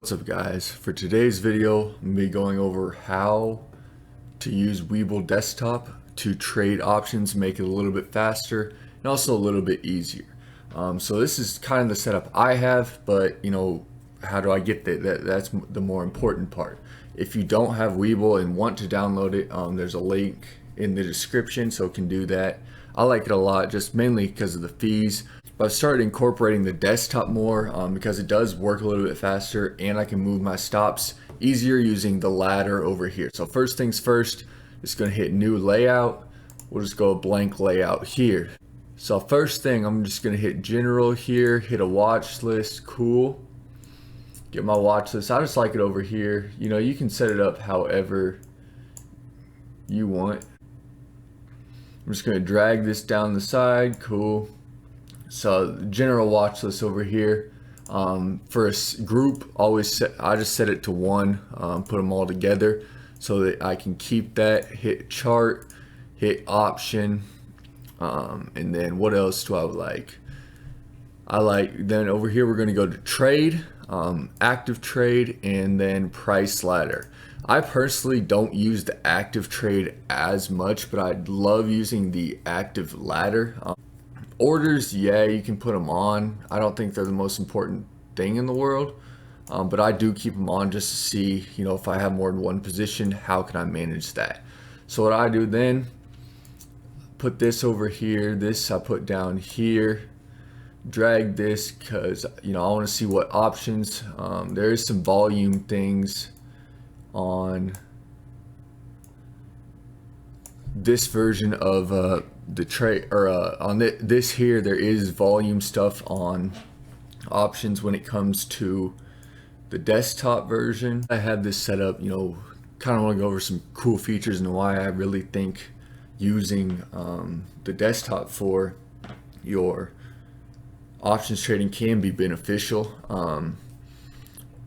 What's up guys? For today's video, I'm going to be going over how to use WeBull desktop to trade options, make it a little bit faster and also a little bit easier. So this is kind of the setup I have, but how do I get that? That's the more important part. If you don't have WeBull and want to download it, there's a link in the description, so it can do that. I like it a lot, just mainly because of the fees. But I've started incorporating the desktop more because it does work a little bit faster, and I can move my stops easier using the ladder over here. So first things first, just going to hit new layout. We'll just go blank layout here. So first thing, I'm just going to hit general here, hit a watch list. Cool. Get my watch list. I just like it over here. You can set it up however you want. I'm just going to drag this down the side. Cool. So general watch list over here. For a group, I just set it to one, put them all together so that I can keep that. Hit chart, hit option, and then what else do I like? Then over here we're going to go to trade, active trade, and then price ladder. I personally don't use the active trade as much, but I love using the active ladder. Orders, yeah, you can put them on. I don't think they're the most important thing in the world, but I do keep them on just to see, if I have more than one position, how can I manage that? So what I do then, put this over here, this I put down here, drag this because, I want to see what options. There is some volume things on this version of the trade, or on this here, there is volume stuff on options when it comes to the desktop version. I have this set up, kind of want to go over some cool features and why I really think using the desktop for your options trading can be beneficial.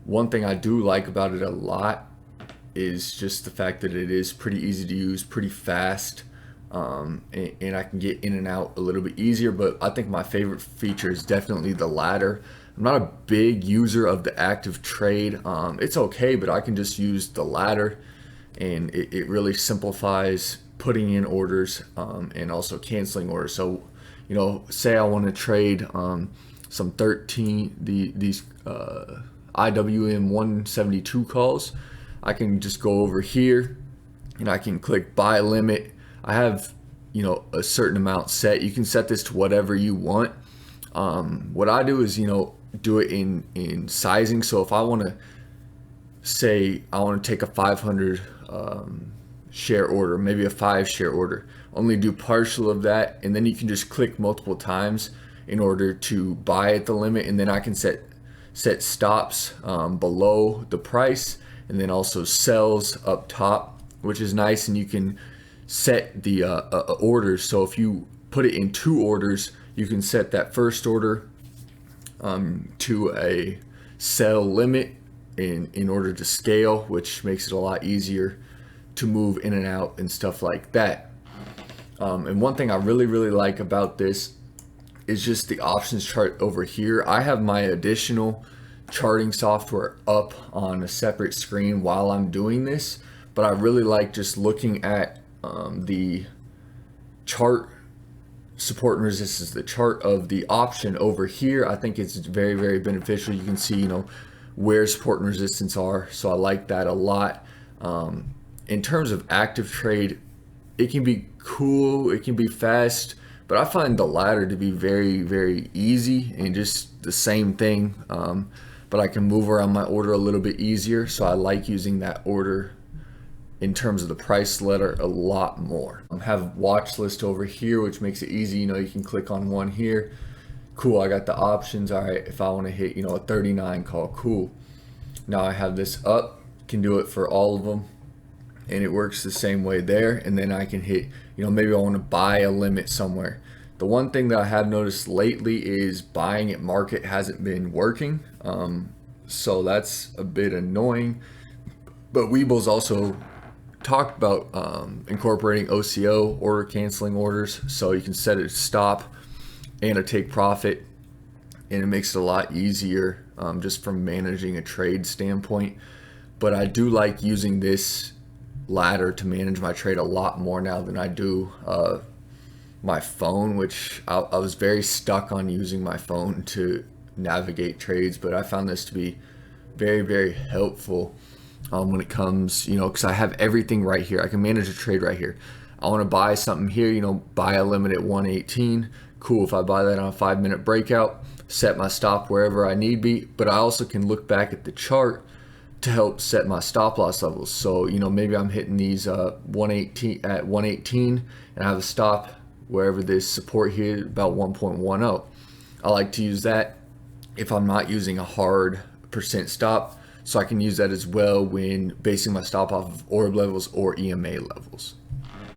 One thing I do like about it a lot is just the fact that it is pretty easy to use, pretty fast, and I can get in and out a little bit easier. But I think my favorite feature is definitely the ladder. I'm not a big user of the active trade. It's okay, but I can just use the ladder, and it really simplifies putting in orders and also canceling orders. So say I want to trade some 13 these IWM 172 calls. I can just go over here and I can click buy limit. I have a certain amount set. You can set this to whatever you want. What I do is do it in sizing. So if I want to say I want to take a 500 share order, maybe a 5 share order, only do partial of that, and then you can just click multiple times in order to buy at the limit, and then I can set stops below the price, and then also sells up top, which is nice. And you can set the orders. So if you put it in 2 orders, you can set that first order to a sell limit in order to scale, which makes it a lot easier to move in and out and stuff like that. And one thing I really like about this is just the options chart over here. I have my additional charting software up on a separate screen while I'm doing this, but I really like just looking at the chart support and resistance, the chart of the option over here. I think it's very beneficial. You can see where support and resistance are, so I like that a lot. In terms of active trade, it can be cool, it can be fast, but I find the ladder to be very easy and just the same thing. But I can move around my order a little bit easier, so I like using that order in terms of the price ladder a lot more. I have watch list over here, which makes it easy. You can click on one here. Cool, I got the options. All right, if I want to hit a 39 call, cool. Now I have this up, can do it for all of them, and it works the same way there. And then I can hit, maybe I want to buy a limit somewhere. The one thing that I have noticed lately is buying at market hasn't been working, so that's a bit annoying. But WeBull's also talked about incorporating OCO, order canceling orders, so you can set a stop and a take profit, and it makes it a lot easier just from managing a trade standpoint. But I do like using this ladder to manage my trade a lot more now than I do my phone, which I was very stuck on using my phone to navigate trades, but I found this to be very, very helpful when it comes, because I have everything right here. I can manage a trade right here. I want to buy something here, buy a limit at 118. Cool. If I buy that on a 5-minute breakout, set my stop wherever I need be, but I also can look back at the chart to help set my stop loss levels. So, maybe I'm hitting these 118 at 118 and I have a stop wherever this support here about 1.10. I like to use that if I'm not using a hard percent stop, so I can use that as well when basing my stop off of orb levels or EMA levels.